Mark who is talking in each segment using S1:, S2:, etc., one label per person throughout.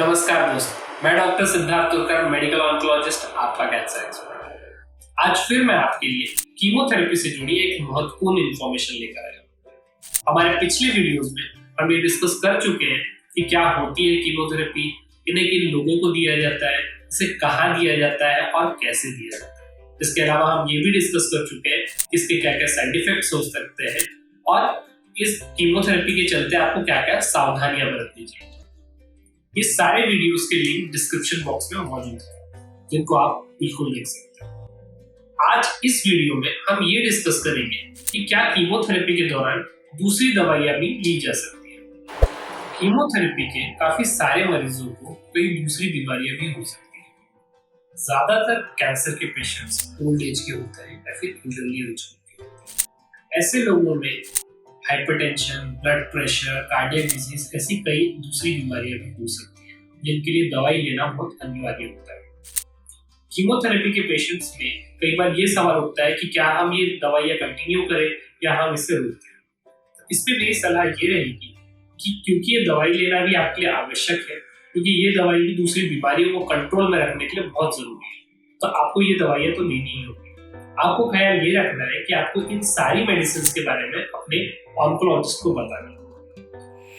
S1: नमस्कार दोस्तों, मैं doctor Siddharth Turkar, medical oncologist, आपका कैंसर एक्सपर्ट। आज फिर मैं आपके लिए कीमोथेरेपी से जुड़ी एक महत्वपूर्ण इंफॉर्मेशन लेकर आया हूं। हमारे पिछले वीडियोस में हम ये डिस्कस कर चुके हैं कि क्या होती है कीमोथेरेपी, इन्हें किन लोगों को दिया जाता है, इसे कहाँ दिया जाता है और कैसे दिया जाता है। इसके अलावा हम ये भी डिस्कस कर चुके हैं कि इसके क्या क्या साइड इफेक्ट्स हो सकते हैं और इस कीमोथेरेपी के चलते आपको क्या क्या सावधानियां बरतनी चाहिए। ये सारे वीडियोस के लिंक डिस्क्रिप्शन बॉक्स में मौजूद है, जिनको आप बिल्कुल देख सकते हैं। आज इस वीडियो में हम ये डिस्कस करेंगे कि क्या कीमोथेरेपी के दौरान दूसरी दवाइयां भी ली जा सकती हैं। कीमोथेरेपी के काफी सारे मरीजों को कई दूसरी बीमारियां भी हो सकती हैं। ज्यादातर कैंसर के पेशेंट्स ओल्ड एज के होते हैं या फिर एल्डरली एज के होते हैं। ऐसे लोगों में hypertension, blood pressure, cardiac disease ऐसी कई दूसरी बीमारियां भी हो सकती हैं, जिनके लिए दवाई लेना बहुत अनिवार्य होता है। कीमोथेरेपी के पेशेंट्स में कई बार ये सवाल उठता है कि क्या हम ये दवाइयां कंटिन्यू करें या हम इसे रोक दें। इसमें मेरी सलाह ये रहेगी कि क्योंकि ये दवाई लेना भी आपके लिए आवश्यक है, क्योंकि ये दवाई भी दूसरी बीमारियों को कंट्रोल में रखने के लिए बहुत जरूरी है, तो आपको ये दवाइयां तो लेनी ही होगी। आपको ख्याल ये रखना है कि आपको इन सारी मेडिसिन के बारे में अपने ऑन्कोलॉजिस्ट को बताना।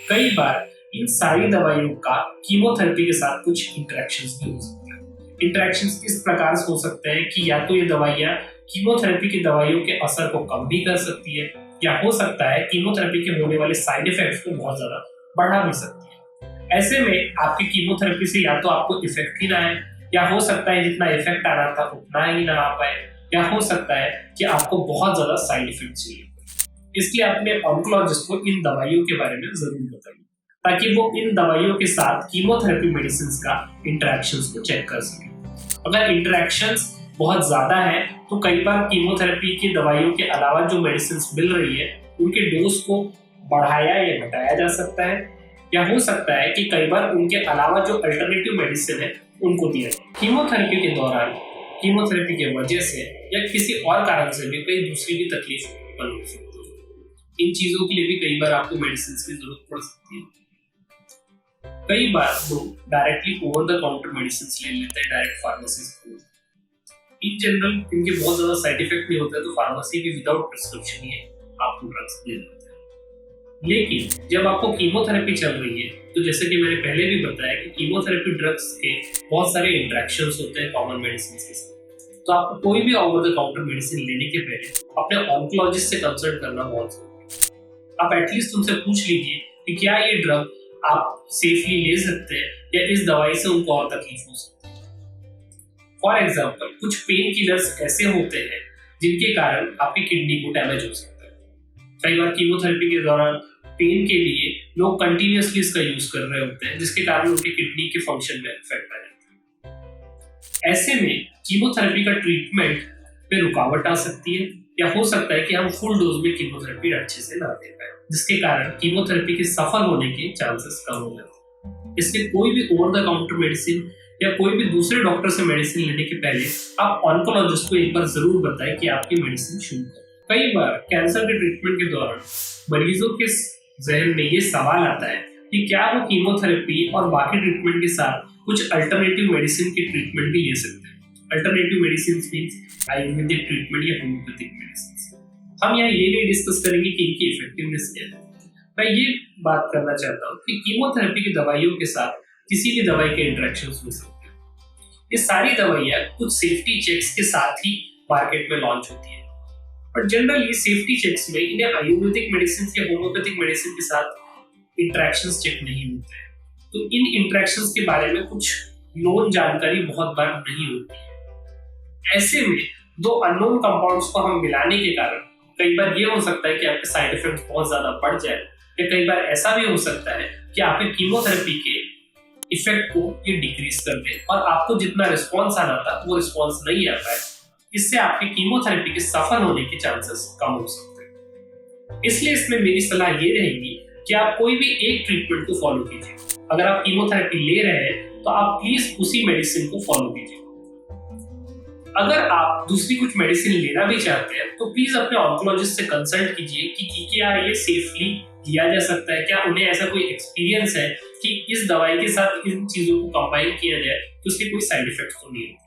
S1: कई बार इन सारी दवाइयों का कीमोथेरेपी के साथ कुछ इंटरेक्शंस भी हो सकते हैं। इंटरेक्शंस इस प्रकार से हो सकते हैं कि या तो ये दवाइयां कीमोथेरेपी की दवाइयों के असर को कम भी कर सकती है, या हो सकता है कीमोथेरेपी के होने वाले साइड इफेक्ट्स को बहुत ज्यादा बढ़ा भी सकती है। ऐसे में आपकी कीमोथेरेपी से या तो आपको इफेक्ट ही ना आए, या हो सकता है जितना इफेक्ट आना था उतना ही ना आ पाए, या हो सकता है कि आपको बहुत ज्यादा साइड इफेक्ट चाहिए। इसलिए अपने ऑन्कोलॉजिस्ट को इन दवाइयों के बारे में जरूर बताइए, ताकि वो इन दवाइयों के साथ कीमोथेरेपी मेडिसिन का इंटरेक्शंस को चेक कर सके। अगर इंटरेक्शंस बहुत ज्यादा है तो कई बार कीमोथेरेपी की दवाइयों के अलावा जो मेडिसिन मिल रही है उनके डोज को बढ़ाया या घटाया जा सकता है, या हो सकता है कि कई बार उनके अलावा जो अल्टरनेटिव मेडिसिन है उनको दिया जाए। कीमोथेरेपी के दौरान कीमोथेरेपी के वजह से या किसी और कारण से भी कई दूसरी भी तकलीफ उत्पन्न हो सकती है। इन चीजों के लिए भी कई बार आपको मेडिसिन की जरूरत पड़ सकती है। कई बार लोग directly over the counter medicine ले लेते हैं डायरेक्ट फार्मेसी से। इन जनरल इनके बहुत ज्यादा साइड इफेक्ट नहीं होते, तो फार्मेसी भी विदाउट प्रिस्क्रिप्शन ही आपको ड्रग्स दे देते हैं। लेकिन जब आपको कीमोथेरेपी चल रही है, तो जैसे कि मैंने पहले भी बताया कि कीमोथेरेपी ड्रग्स के बहुत सारे इंटरेक्शंस होते हैं कॉमन मेडिसिन के साथ। तो आपको कोई भी ओवर द काउंटर मेडिसिन लेने के पहले अपने ऑन्कोलॉजिस्ट से कंसल्ट करना बहुत जरूरी है। आप एटलीस्ट उनसे पूछ लीजिए कि क्या ये ड्रग आप सेफली ले सकते हैं या इस दवाई से उनको और तकलीफ हो सकती है। फॉर एग्जाम्पल, कुछ पेन किलर्स ऐसे होते हैं जिनके कारण आपकी किडनी को डैमेज हो सकता है। कई बार कीमोथेरेपी के दौरान पेन के लिए लोग कंटिन्यूअसली इसका यूज कर रहे होते हैं, जिसके कारण उनके किडनी के फंक्शन में इफेक्ट आ जाता है। ऐसे में कीमोथेरेपी का ट्रीटमेंट पे रुकावट आ सकती है, या हो सकता है कि हम फुल डोज में कीमोथेरेपी अच्छे से ना दे पाए, जिसके कारण कीमोथेरेपी के सफल होने के चांसेस कम हो जाते हैं। इसलिए कोई भी ओवर द काउंटर मेडिसिन या कोई भी दूसरे डॉक्टर से मेडिसिन लेने के पहले आप ऑन्कोलॉजिस्ट को एक बार जरूर बताएं कि आपकी मेडिसिन शुरू करें। कई बार कैंसर के ट्रीटमेंट के दौरान मरीजों के जहन में ये सवाल आता है कि क्या वो कीमोथेरेपी और बाकी ट्रीटमेंट के साथ कुछ अल्टरनेटिव मेडिसिन की ट्रीटमेंट भी ले सकते हैं। Alternative medicine means Ayurvedic treatment या होम्योपैथिक मेडिसिन। हम यहाँ ये नहीं डिस्कस करेंगे कि इनकी इफेक्टिवनेस क्या है। मैं ये बात करना चाहता हूँ कि कीमोथेरेपी की दवाइयों के साथ किसी भी दवाई के इंटरेक्शंस हो सकते हैं। ये सारी दवाइयाँ कुछ सेफ्टी चेक्स के साथ ही मार्केट में लॉन्च होती है, पर जनरली सेफ्टी चेक्स में इन्हें आयुर्वेदिक मेडिसिन या होम्योपैथिक मेडिसिन के साथ इंटरेक्शंस चेक नहीं होते हैं। तो इन इंटरेक्शंस के बारे में कुछ नोन जानकारी बहुत बार नहीं होती है। ऐसे में दो अननोन कंपाउंड्स को हम मिलाने के कारण कई बार ये हो सकता है कि आपके साइड इफेक्ट्स बहुत ज्यादा बढ़ जाए, या कई बार ऐसा भी हो सकता है कि आपके कीमोथेरेपी के इफेक्ट को ये डिक्रीज कर दे और आपको जितना रिस्पॉन्स आना था वो रिस्पॉन्स नहीं आ पाए। इससे आपके कीमोथेरेपी के सफल होने के चांसेस कम हो सकते हैं। इसलिए इसमें मेरी सलाह ये रहेगी कि आप कोई भी एक ट्रीटमेंट को फॉलो कीजिए। अगर आप कीमोथेरेपी ले रहे हैं तो आप प्लीज उसी मेडिसिन को फॉलो कीजिए। अगर आप दूसरी कुछ मेडिसिन लेना भी चाहते हैं तो प्लीज अपने ऑन्कोलॉजिस्ट से कंसल्ट कीजिए कि क्या ये सेफली किया जा सकता है? क्या उन्हें ऐसा कोई एक्सपीरियंस है कि इस दवाई के साथ इन चीजों को कंबाइन किया जाए तो उसके कोई साइड इफेक्ट तो नहीं होते?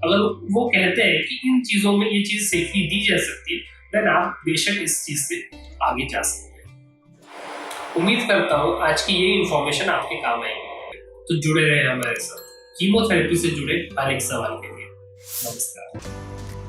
S1: अगर वो कहते हैं कि इन चीजों में ये चीज सेफली दी जा सकती है, देन आप बेशक इस चीज से आगे जा सकते हैं। उम्मीद करता हूँ आज की ये इन्फॉर्मेशन आपके काम आएगी। तो जुड़े रहे हमारे साथ कीमोथेरेपी से जुड़े हर एक सवाल के लिए। नमस्कार।